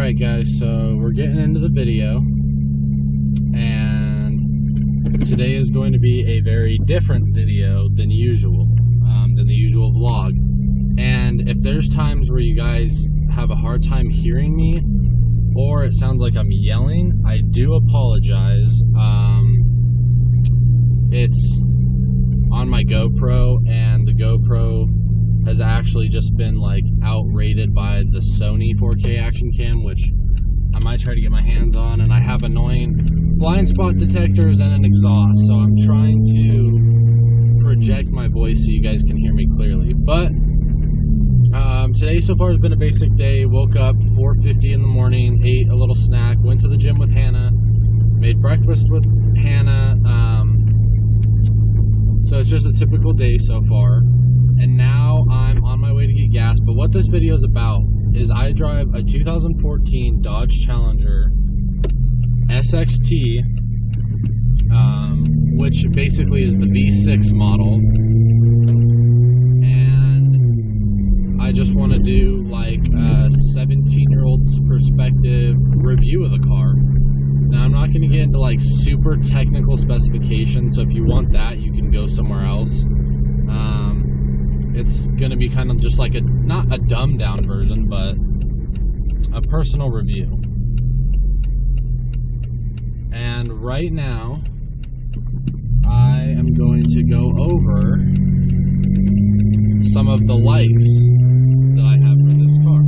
Alright guys, so we're getting into the video, and today is going to be a very different video than usual, than the usual vlog. And if there's times where you guys have a hard time hearing me, or it sounds like I'm yelling, I do apologize. It's on my GoPro, and the GoPro has actually just been like outrated by the Sony 4K action cam, which I might try to get my hands on, and I have annoying blind spot detectors and an exhaust, so I'm trying to project my voice so you guys can hear me clearly. But today so far has been a basic day. Woke up 4:50 in the morning, ate a little snack, went to the gym with Hannah, made breakfast with Hannah, so it's just a typical day so far. And now I'm on my way to get gas. But what this video is about is I drive a 2014 Dodge Challenger SXT, which basically is the V6 model. And I just want to do like a 17-year-old's perspective review of the car. Now, I'm not going to get into like super technical specifications, so if you want that, you can go somewhere else. It's going to be kind of just like not a dumbed down version, but a personal review. And right now, I am going to go over some of the likes that I have for this car.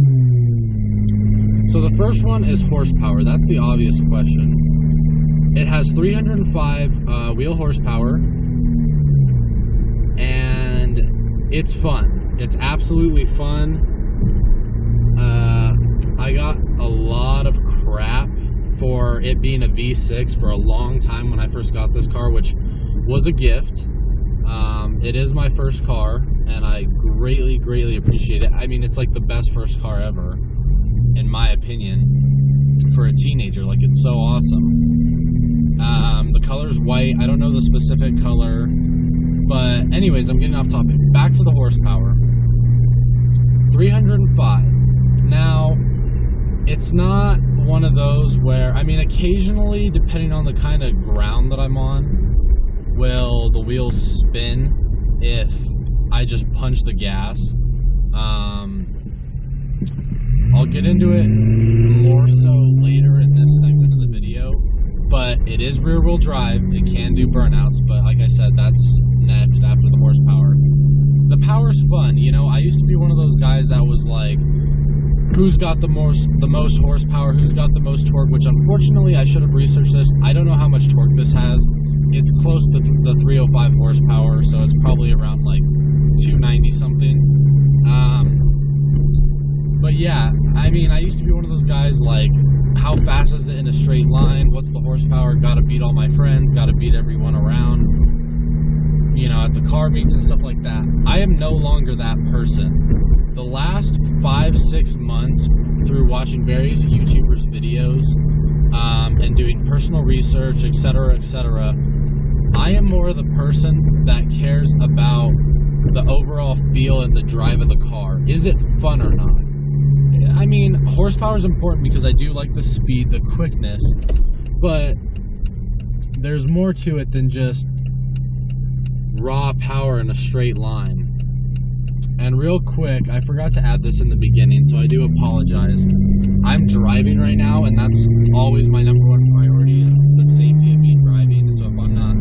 So the first one is horsepower. That's the obvious question. It has 305 wheel horsepower, and it's fun. It's absolutely fun. I got a lot of crap for it being a V6 for a long time when I first got this car, which was a gift. It is my first car, and I greatly appreciate it. I mean, it's like the best first car ever, in my opinion, for a teenager. Like, it's so awesome. The color's white. I don't know the specific color. But anyways, I'm getting off topic. Back to the horsepower. 305. Now, it's not one of those where, I mean, occasionally, depending on the kind of ground that I'm on, will the wheels spin if I just punch the gas. I'll get into it more so later in this segment of the video, but it is rear-wheel drive. It can do burnouts, but like I said, that's next after the horsepower. The power's fun. You know, I used to be one of those guys that was like, who's got the most horsepower, who's got the most torque, which unfortunately I should have researched this. I don't know how much torque this has. It's close to the 305 horsepower, so it's probably around like 290 something. But yeah, I mean, I used to be one of those guys like, how fast is it in a straight line? What's the horsepower? Gotta beat all my friends, gotta beat everyone around, you know, at the car meets and stuff like that. I am no longer that person. The last 5-6 months, through watching various YouTubers' videos, and doing personal research, etc., I am more the person that cares about the overall feel and the drive of the car. Is it fun or not? I mean, horsepower is important because I do like the speed, the quickness, but there's more to it than just raw power in a straight line. And real quick, I forgot to add this in the beginning, so I do apologize. I'm driving right now, and that's always my number one priority, is the safety of me driving. So if I'm not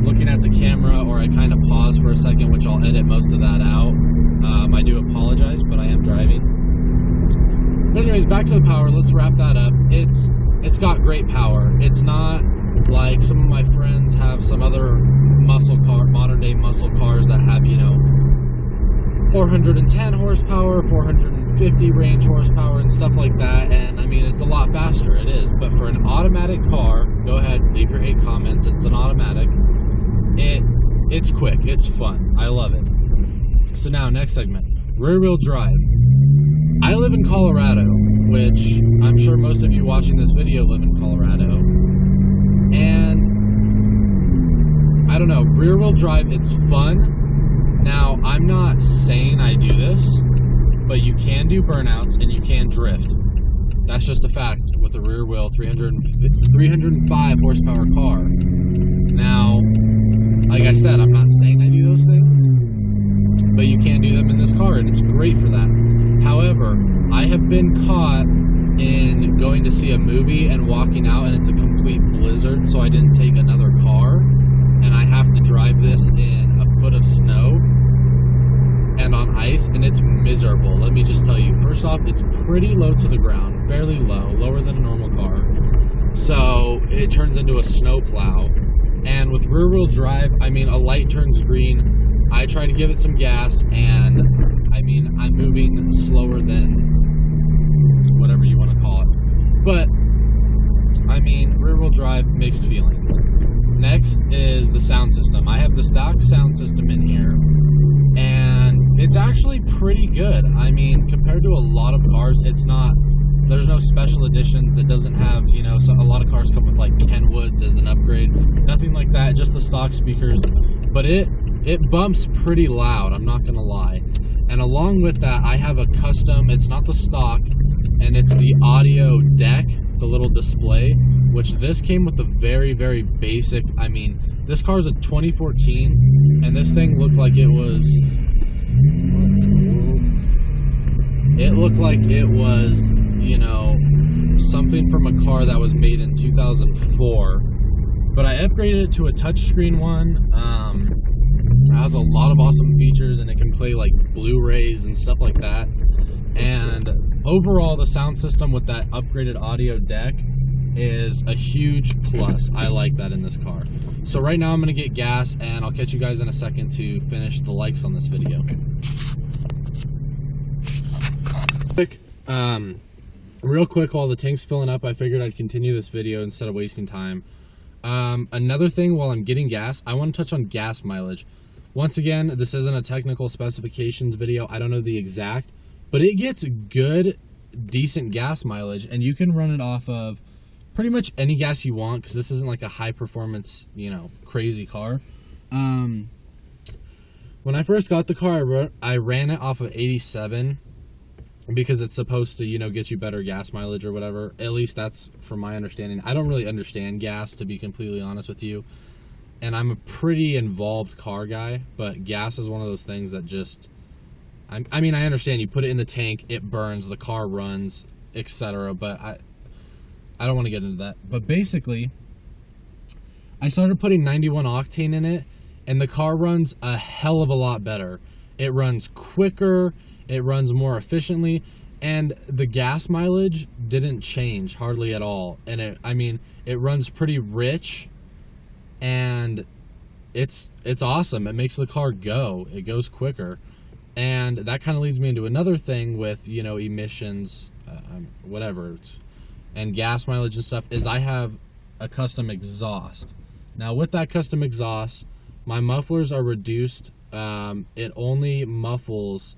looking at the camera, or I kind of pause for a second, which I'll edit most of that out, I do apologize, but I am driving. But anyways, back to the power. Let's wrap that up. It's got great power. It's not like some of my friends have some other modern day muscle cars that have, you know, 410 horsepower, 450 range horsepower, and stuff like that. And I mean, it's a lot faster. It is. But for an automatic car, go ahead, leave your hate comments. It's an automatic. It's quick. It's fun. I love it. So now, next segment, rear-wheel drive. I live in Colorado, which I'm sure most of you watching this video live in Colorado. And I don't know, rear-wheel drive, it's fun. Now, I'm not saying I do this, but you can do burnouts and you can drift. That's just a fact with a rear wheel 305 horsepower car. Now, like I said, I'm not saying I do those things, but you can do them in this car, and it's great for that. However, I have been caught in going to see a movie and walking out, and it's a complete blizzard, so I didn't take another car, and I have to drive this in a foot of snow and on ice, and it's miserable. Let me just tell you, first off, it's pretty low to the ground, fairly low, lower than a normal car, so it turns into a snow plow. And with rear wheel drive, I mean, a light turns green, I try to give it some gas, and I mean, I'm moving slower than whatever you want to call it. But, I mean, rear wheel drive, mixed feelings. Next is the sound system. I have the stock sound system in here, and it's actually pretty good. I mean, compared to a lot of cars, it's not, there's no special editions. It doesn't have, you know, so a lot of cars come with like Kenwoods as an upgrade. Nothing like that, just the stock speakers. But it bumps pretty loud, I'm not gonna lie. And along with that, I have a custom, it's not the stock, and it's the audio deck, the little display, which this came with a very, very basic, I mean, this car's a 2014, and this thing looked like it was, you know, something from a car that was made in 2004, but I upgraded it to a touchscreen one. It has a lot of awesome features, and it can play like Blu-rays and stuff like that. And overall, the sound system with that upgraded audio deck is a huge plus. I like that in this car. So right now I'm gonna get gas, and I'll catch you guys in a second to finish the likes on this video. Real quick, while the tank's filling up, I figured I'd continue this video instead of wasting time. Another thing, while I'm getting gas, I want to touch on gas mileage. Once again, this isn't a technical specifications video. I don't know the exact, but it gets good, decent gas mileage, and you can run it off of pretty much any gas you want, because this isn't like a high performance, you know, crazy car. When I first got the car, I ran it off of 87 because it's supposed to, you know, get you better gas mileage or whatever. At least that's from my understanding. I don't really understand gas, to be completely honest with you. And I'm a pretty involved car guy, but gas is one of those things that just, I mean, I understand you put it in the tank, it burns, the car runs, etc. But I don't want to get into that. But basically, I started putting 91 octane in it, and the car runs a hell of a lot better. It runs quicker, it runs more efficiently, and the gas mileage didn't change hardly at all. And it runs pretty rich, and it's awesome. It makes the car go. It goes quicker. And that kind of leads me into another thing with, you know, emissions, whatever, and gas mileage and stuff, is I have a custom exhaust. Now with that custom exhaust, my mufflers are reduced. It only muffles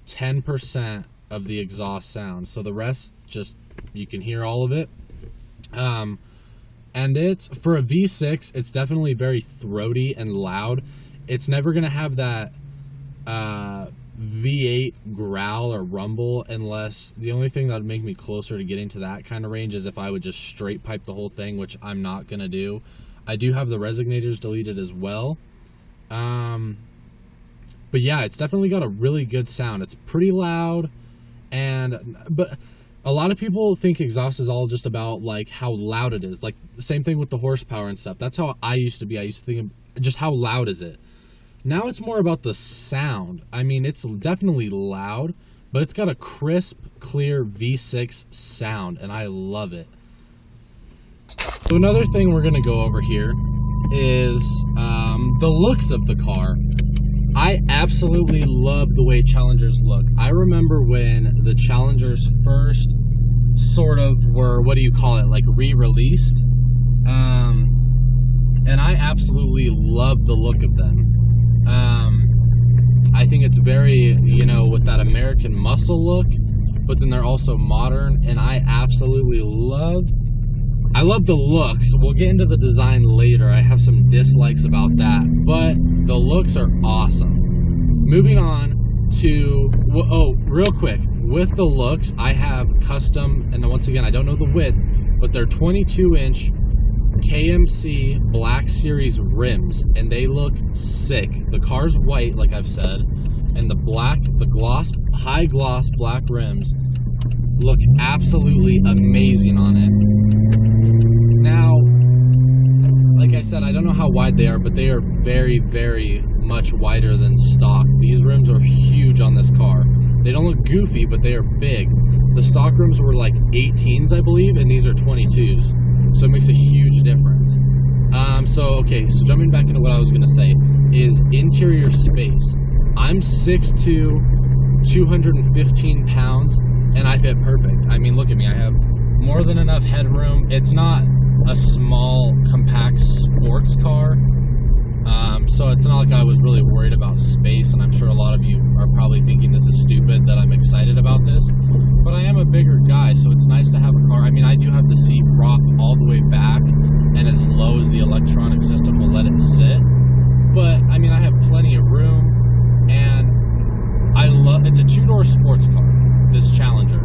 10% of the exhaust sound, so the rest, just, you can hear all of it. And it's, for a V6, it's definitely very throaty and loud. It's never gonna have that V8 growl or rumble, unless, the only thing that would make me closer to getting to that kind of range is if I would just straight pipe the whole thing, which I'm not gonna do. I do have the resignators deleted as well. But yeah, it's definitely got a really good sound. It's pretty loud, but a lot of people think exhaust is all just about like how loud it is. Like the same thing with the horsepower and stuff. That's how I used to be. I used to think just how loud is it. Now it's more about the sound. I mean, it's definitely loud, but it's got a crisp, clear V6 sound, and I love it. So another thing we're gonna go over here is the looks of the car. I absolutely love the way Challengers look. I remember when the Challengers first sort of were, what do you call it, like re-released, and I absolutely love the look of them. I think it's very, you know, with that American muscle look, but then they're also modern, and I absolutely love the looks. We'll get into the design later. I have some dislikes about that, but the looks are awesome. Moving on to, oh, real quick, with the looks, I have custom, and once again, I don't know the width, but they're 22-inch KMC Black Series rims, and they look sick. The car's white, like I've said, and the high gloss black rims look absolutely amazing on it. Now, like I said, I don't know how wide they are, but they are very, very much wider than stock. These rims are huge on this car. They don't look goofy, but they are big. The stock rims were like 18s, I believe, and these are 22s. So it makes a huge difference. So jumping back into what I was going to say is interior space. I'm 6'2", 215 pounds, and I fit perfect. I mean, look at me. I have more than enough headroom. It's not a small, compact sports car, so it's not like I was really worried about space, and I'm sure a lot of you are probably thinking this is stupid that I'm excited about this, but I am a bigger guy, so it's nice to have a car. I mean, I do have the seat rocked all the way back and as low as the electronic system will let it sit, but I mean, I have plenty of room, and it's a two-door sports car, this Challenger,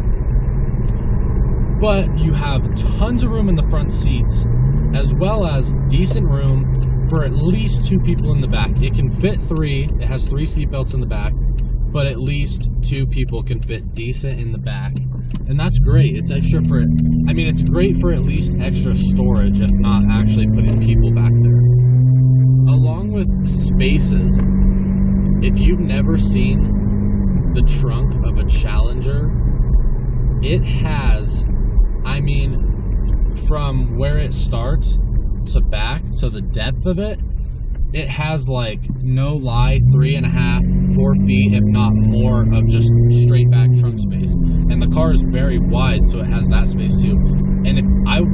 but you have tons of room in the front seats, as well as decent room for at least 2 people in the back. It can fit 3, it has 3 seat belts in the back, but at least 2 people can fit decent in the back. And that's great. It's extra for, I mean, it's great for at least extra storage, if not actually putting people back there. Along with spaces, if you've never seen the trunk of a Challenger, it has, I mean, from where it starts to back to the depth of it, it has, like, no lie, 3.5, 4 feet, if not more, of just straight back trunk space. And the car is very wide, so it has that space too. And if I've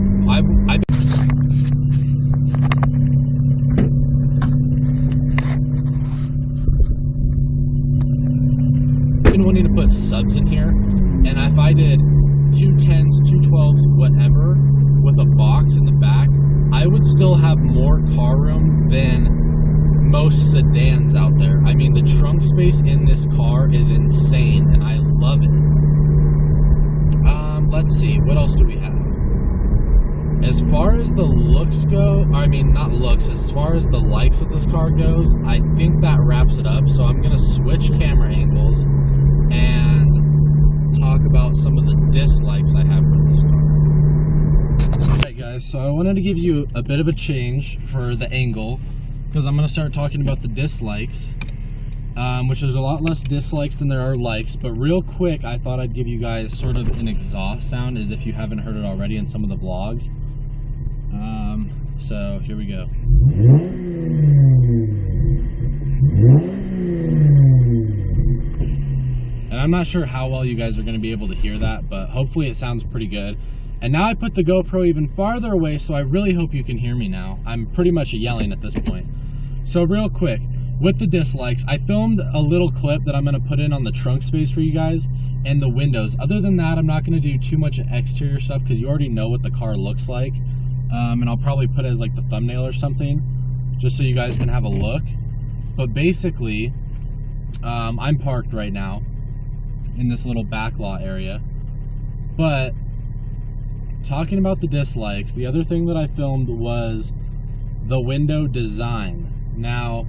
been wanting to put subs in here, and if I did 210s, 212s, whatever, with a box in the back, I would still have more car room than most sedans out there. I mean, the trunk space in this car is insane, and I love it. Let's see, what else do we have? As far as the looks go, I mean, not looks, as far as the likes of this car goes, I think that wraps it up. So I'm going to switch camera angles and talk about some of the dislikes I have for this car. Alright guys, so I wanted to give you a bit of a change for the angle, because I'm going to start talking about the dislikes, which there's a lot less dislikes than there are likes, but real quick, I thought I'd give you guys sort of an exhaust sound, as if you haven't heard it already in some of the vlogs. So here we go. And I'm not sure how well you guys are going to be able to hear that, but hopefully it sounds pretty good. And now I put the GoPro even farther away, so I really hope you can hear me now. I'm pretty much yelling at this point. So real quick, with the dislikes, I filmed a little clip that I'm going to put in on the trunk space for you guys and the windows. Other than that, I'm not going to do too much exterior stuff because you already know what the car looks like. And I'll probably put it as like the thumbnail or something, just so you guys can have a look. But basically, I'm parked right now in this little back lot area. But talking about the dislikes, the other thing that I filmed was the window design. Now,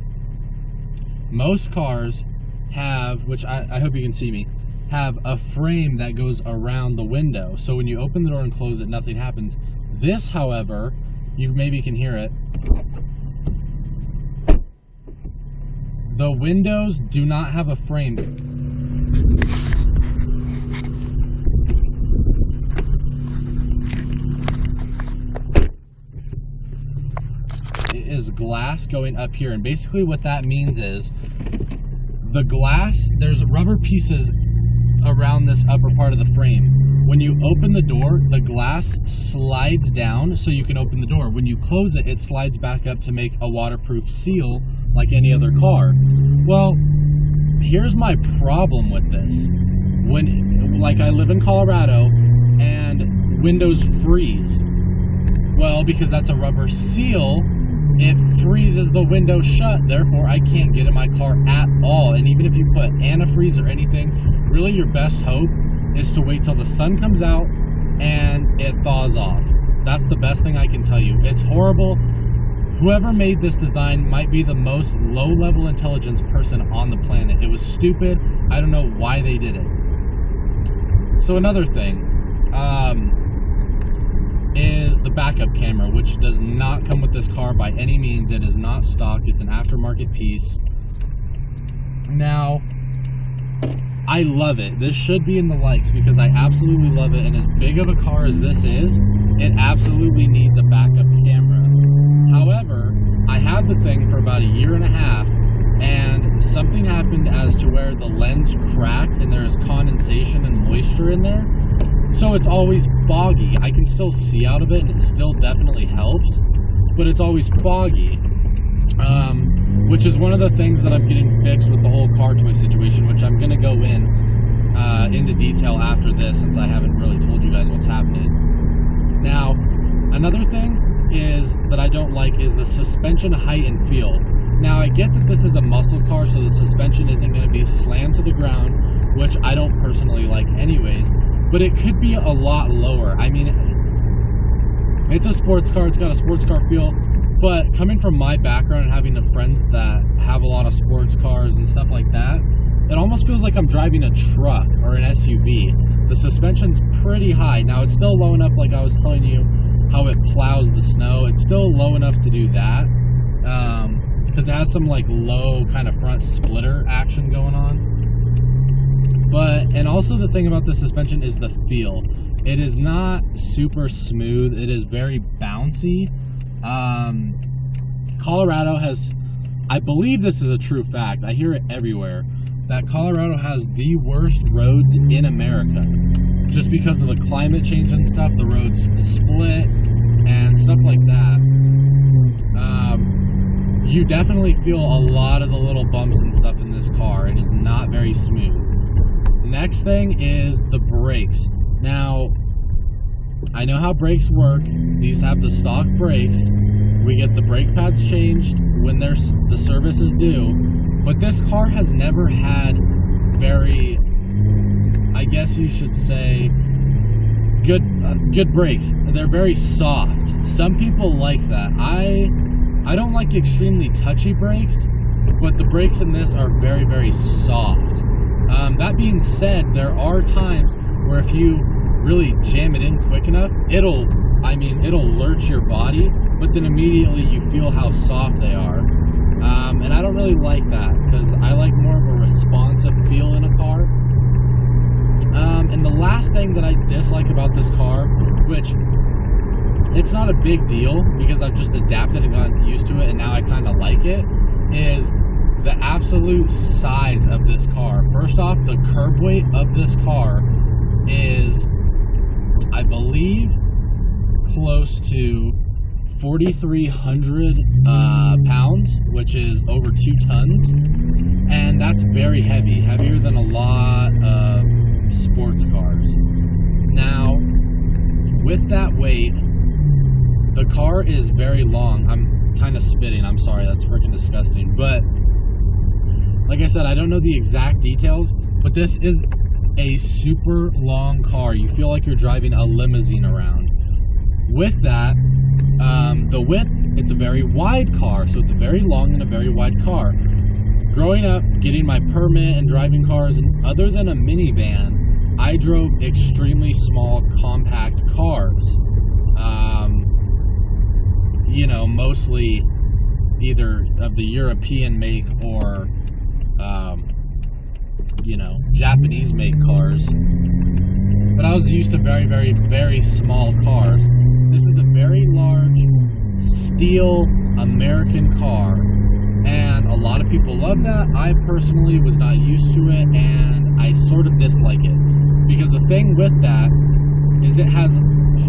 most cars have, which I hope you can see me, have a frame that goes around the window. So when you open the door and close it, nothing happens. This, however, you maybe can hear it. The windows do not have a frame. It is glass going up here, and basically what that means is the glass, there's rubber pieces around this upper part of the frame. When you open the door, the glass slides down so you can open the door. When you close it, it slides back up to make a waterproof seal like any other car. Well, here's my problem with this. When, like, I live in Colorado and windows freeze. Well, because that's a rubber seal, it freezes the window shut, therefore I can't get in my car at all. And even if you put antifreeze or anything, really your best hope is to wait till the sun comes out and it thaws off. That's the best thing I can tell you. It's horrible. Whoever made this design might be the most low-level intelligence person on the planet. It was stupid. I don't know why they did it. So another thing is the backup camera, which does not come with this car by any means. It is not stock. It's an aftermarket piece. Now, I love it. This should be in the likes because I absolutely love it. And as big of a car as this is, it absolutely needs a backup camera. However, I had the thing for about a year and a half, and something happened as to where the lens cracked and there's condensation and moisture in there. So it's always foggy. I can still see out of it, and it still definitely helps, but it's always foggy. Which is one of the things that I'm getting fixed with the whole car toy situation, which I'm going to go into detail after this, since I haven't really told you guys what's happening. Now, another thing is that I don't like is the suspension height and feel. Now, I get that this is a muscle car, so the suspension isn't going to be slammed to the ground, which I don't personally like anyways, but it could be a lot lower. I mean, it's a sports car, it's got a sports car feel, but coming from my background and having the friends that have a lot of sports cars and stuff like that, it almost feels like I'm driving a truck or an SUV. The suspension's pretty high. Now, it's still low enough, like I was telling you, how it plows the snow. It's still low enough to do that, because it has some like low kind of front splitter action going on. And also the thing about the suspension is the feel. It is not super smooth. It is very bouncy. Colorado has, I believe this is a true fact, I hear it everywhere, that Colorado has the worst roads in America. Just because of the climate change and stuff, the roads split and stuff like that. You definitely feel a lot of the little bumps and stuff in this car. It is not very smooth. Next thing is the brakes. Now, I know how brakes work. These have the stock brakes. We get the brake pads changed when the service is due. But this car has never had very, I guess you should say, good brakes. They're very soft. Some people like that. I don't like extremely touchy brakes, but the brakes in this are very, very soft. That being said, there are times where if you really jam it in quick enough, it'll lurch your body, but then immediately you feel how soft they are. And I don't really like that, because I like more of a responsive feel in a car. And the last thing that I dislike about this car, which it's not a big deal because I've just adapted and gotten used to it and now I kind of like it, is the absolute size of this car. First off, the curb weight of this car is, I believe, close to 4,300 pounds, which is over 2 tons, and that's very heavy, heavier than a lot of sports cars. Now, with that weight, the car is very long. I'm kind of spitting, I'm sorry, that's freaking disgusting, but like I said, I don't know the exact details, but this is a super long car. You feel like you're driving a limousine around. With that, the width, it's a very wide car, so it's a very long and a very wide car. Growing up, getting my permit and driving cars, and other than a minivan, I drove extremely small, compact cars. You know, mostly either of the European make or, you know, Japanese make cars. But I was used to very, very, very small cars. This is a very large, steel American car, and a lot of people love that. I personally was not used to it, and I sort of dislike it, because the thing with that is it has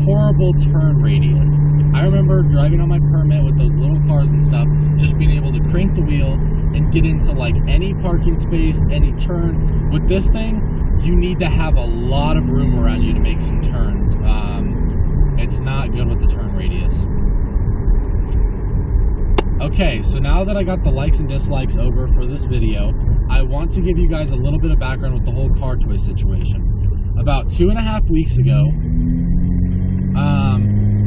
horrible turn radius. I remember driving on my permit with those little cars and stuff, just being able to crank the wheel and get into like any parking space, any turn. With this thing, you need to have a lot of room around you to make some turns. It's not good with the turn radius. Okay, so now that I got the likes and dislikes over for this video, I want to give you guys a little bit of background with the whole car toy situation. about 2.5 weeks ago,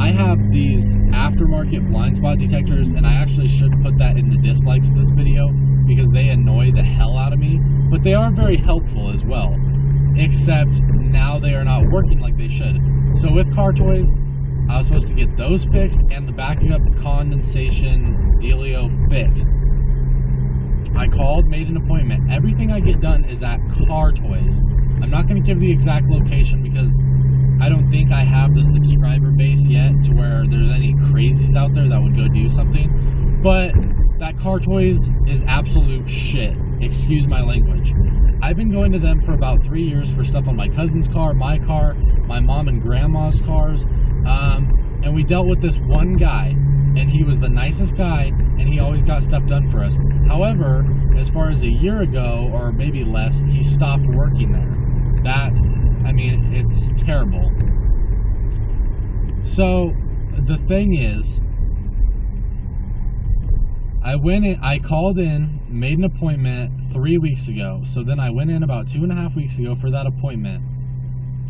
I have these aftermarket blind spot detectors, and I actually should put that in the dislikes of this video because they annoy the hell out of me, but they are very helpful as well, except now they are not working like they should. So with Car Toys, I was supposed to get those fixed and the backup condensation dealio fixed. I called, made an appointment. Everything I get done is at Car Toys. I'm not going to give the exact location because I don't think I have the subscriber base yet to where there's any crazies out there that would go do something. But that Car Toys is absolute shit. Excuse my language. I've been going to them for about 3 years for stuff on my cousin's car, my mom and grandma's cars. And we dealt with this one guy, and he was the nicest guy, and he always got stuff done for us. However, as far as a year ago, or maybe less, he stopped working there. It's terrible. So, the thing is, I called in, made an appointment 3 weeks ago. So then I went in about 2.5 weeks ago for that appointment.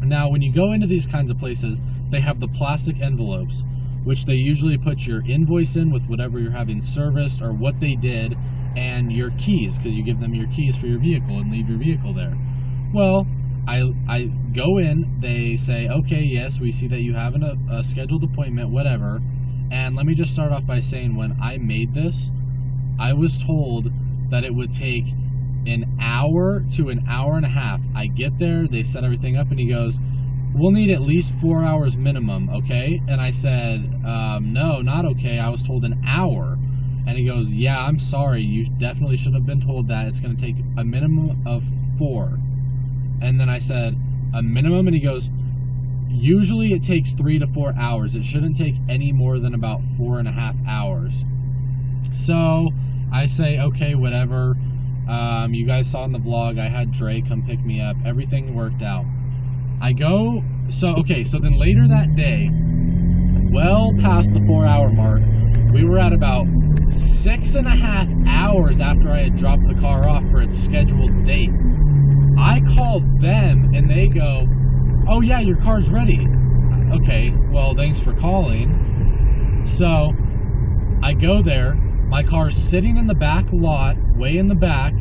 Now, when you go into these kinds of places, they have the plastic envelopes, which they usually put your invoice in with whatever you're having serviced or what they did, and your keys, because you give them your keys for your vehicle and leave your vehicle there. Well, I go in, they say, okay, yes, we see that you have a scheduled appointment, whatever. And let me just start off by saying, when I made this, I was told that it would take an hour to an hour and a half. I get there, they set everything up, and he goes, we'll need at least 4 hours minimum, okay? And I said, no, not okay. I was told an hour. And he goes, yeah, I'm sorry. You definitely should have been told that. It's going to take a minimum of 4. And then I said, a minimum? And he goes, usually it takes 3 to 4 hours. It shouldn't take any more than about 4.5 hours. So I say, okay, whatever. You guys saw in the vlog, I had Dre come pick me up. Everything worked out. I go, so then later that day, well past the 4-hour mark, we were at about 6.5 hours after I had dropped the car off for its scheduled date. I called them and they go, oh yeah, your car's ready. Okay, well, thanks for calling. So I go there, my car's sitting in the back lot, way in the back,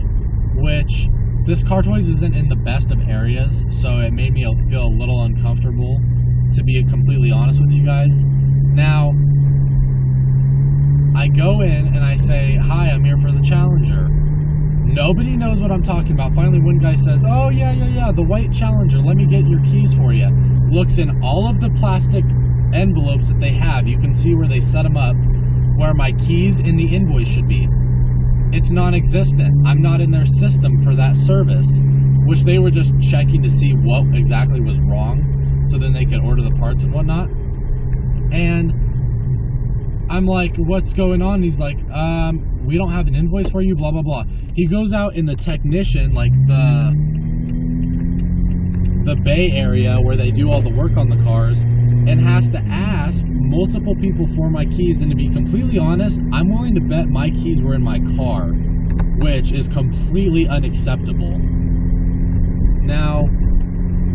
which this Car Toys isn't in the best of areas, so it made me feel a little uncomfortable, to be completely honest with you guys. Now, I go in and I say, hi, I'm here for the Challenger. Nobody knows what I'm talking about. Finally, one guy says, oh, yeah, the white Challenger. Let me get your keys for you. Looks in all of the plastic envelopes that they have. You can see where they set them up, where my keys and the invoice should be. It's non-existent. I'm not in their system for that service, which they were just checking to see what exactly was wrong, so then they could order the parts and whatnot. And I'm like, what's going on? He's like, we don't have an invoice for you, blah, blah, blah. He goes out in the technician, like the bay area where they do all the work on the cars, and has to ask multiple people for my keys. And to be completely honest, I'm willing to bet my keys were in my car, which is completely unacceptable. Now,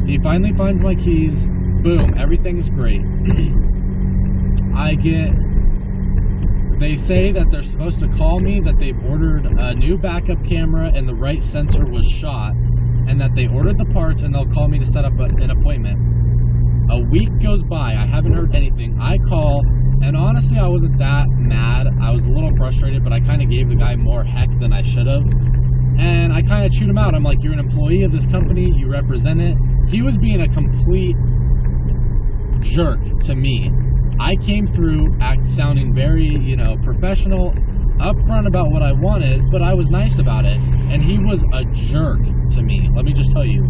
he finally finds my keys. Boom, everything's great. They say that they're supposed to call me, that they've ordered a new backup camera and the right sensor was shot, and that they ordered the parts and they'll call me to set up an appointment. A week goes by, I haven't heard anything. I call, and honestly, I wasn't that mad. I was a little frustrated, but I kind of gave the guy more heck than I should have. And I kind of chewed him out. I'm like, you're an employee of this company, you represent it. He was being a complete jerk to me. I came through sounding very, professional, upfront about what I wanted, but I was nice about it. And he was a jerk to me, let me just tell you.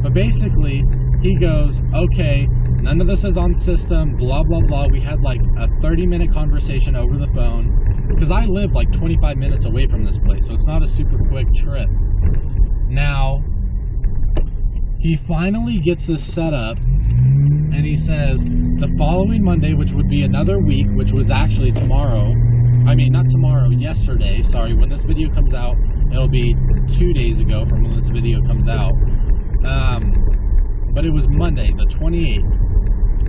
But basically, he goes, okay, none of this is on system, blah, blah, blah. We had like a 30-minute conversation over the phone, because I live like 25 minutes away from this place, so it's not a super quick trip. Now, he finally gets this set up, and he says the following Monday, which would be another week, which was actually tomorrow, not tomorrow, yesterday, sorry, when this video comes out, it'll be 2 days ago from when this video comes out. But it was Monday, the 28th.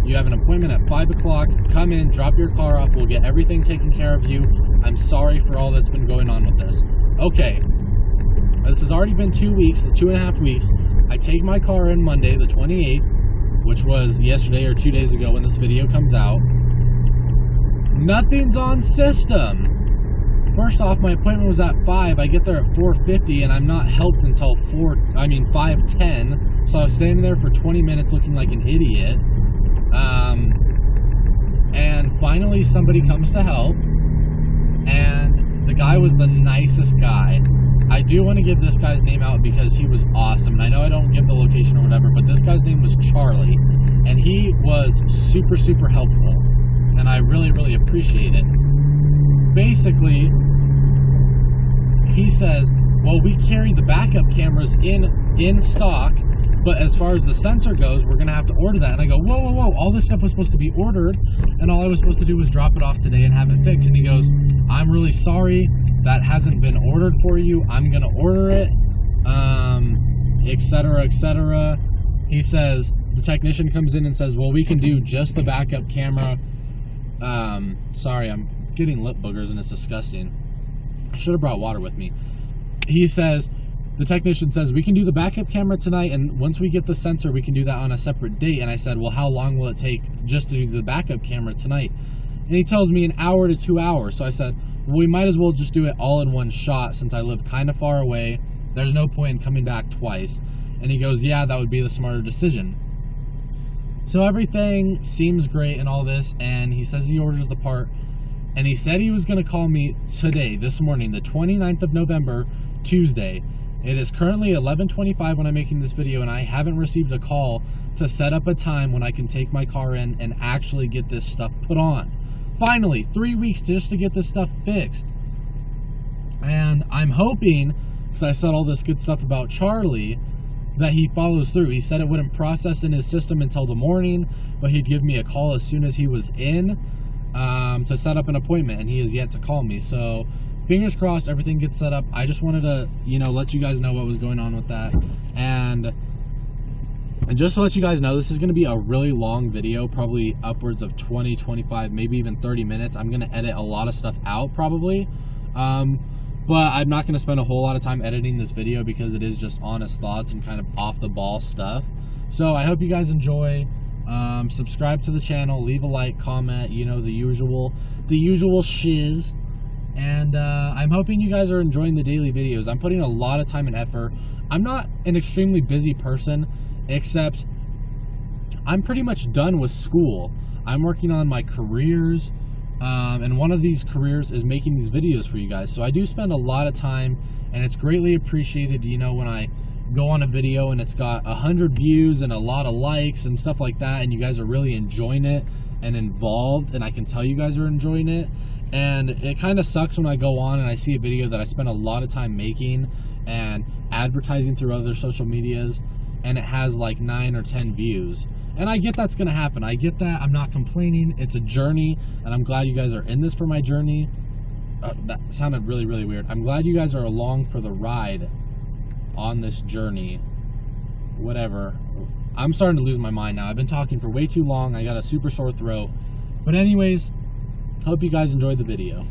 You have an appointment at 5 o'clock. Come in, drop your car off. We'll get everything taken care of you. I'm sorry for all that's been going on with this. Okay. This has already been 2 weeks, 2.5 weeks. I take my car in Monday, the 28th, which was yesterday or 2 days ago when this video comes out. Nothing's on system. First off, my appointment was at 5. I get there at 4:50, and I'm not helped until 5:10. So I was standing there for 20 minutes looking like an idiot. And finally somebody comes to help, and the guy was the nicest guy. I do want to give this guy's name out because he was awesome. And I know I don't give the location or whatever, but this guy's name was Charlie, and he was super, super helpful, and I really, really appreciate it. Basically, he says, well, we carry the backup cameras in stock, but as far as the sensor goes, we're going to have to order that. And I go, whoa, whoa, whoa, all this stuff was supposed to be ordered, and all I was supposed to do was drop it off today and have it fixed. And he goes, I'm really sorry, that hasn't been ordered for you. I'm going to order it, etc., etc. He says, the technician comes in and says, well, we can do just the backup camera. Sorry, I'm getting lip boogers and it's disgusting. I should have brought water with me. He says, the technician says, we can do the backup camera tonight, and once we get the sensor, we can do that on a separate date. And I said, well, how long will it take just to do the backup camera tonight? And he tells me 1 hour to 2 hours. So I said, well, we might as well just do it all in one shot since I live kind of far away. There's no point in coming back twice. And he goes, yeah, that would be the smarter decision. So everything seems great and all this, and he says he orders the part. And he said he was going to call me today, this morning, the 29th of November, Tuesday. It is currently 11:25 when I'm making this video, and I haven't received a call to set up a time when I can take my car in and actually get this stuff put on. Finally, 3 weeks just to get this stuff fixed. And I'm hoping, because I said all this good stuff about Charlie, that he follows through. He said it wouldn't process in his system until the morning, but he'd give me a call as soon as he was in to set up an appointment, and he has yet to call me. So fingers crossed everything gets set up. I just wanted to, let you guys know what was going on with that. And just to let you guys know, this is going to be a really long video, probably upwards of 20, 25, maybe even 30 minutes. I'm going to edit a lot of stuff out probably. But I'm not going to spend a whole lot of time editing this video because it is just honest thoughts and kind of off the ball stuff. So I hope you guys enjoy. Subscribe to the channel, leave a like, comment, the usual shiz. And I'm hoping you guys are enjoying the daily videos. I'm putting a lot of time and effort. I'm not an extremely busy person, except I'm pretty much done with school. I'm working on my careers, and one of these careers is making these videos for you guys. So I do spend a lot of time, and it's greatly appreciated, when I go on a video and it's got 100 views and a lot of likes and stuff like that, and you guys are really enjoying it and involved, and I can tell you guys are enjoying it. And it kind of sucks when I go on and I see a video that I spent a lot of time making and advertising through other social medias, and it has like 9 or 10 views. And I get that's gonna happen. I get that. I'm not complaining. It's a journey, and I'm glad you guys are in this for my journey. That sounded really, really weird. I'm glad you guys are along for the ride on this journey. Whatever. I'm starting to lose my mind now. I've been talking for way too long. I got a super sore throat. But anyways, hope you guys enjoyed the video.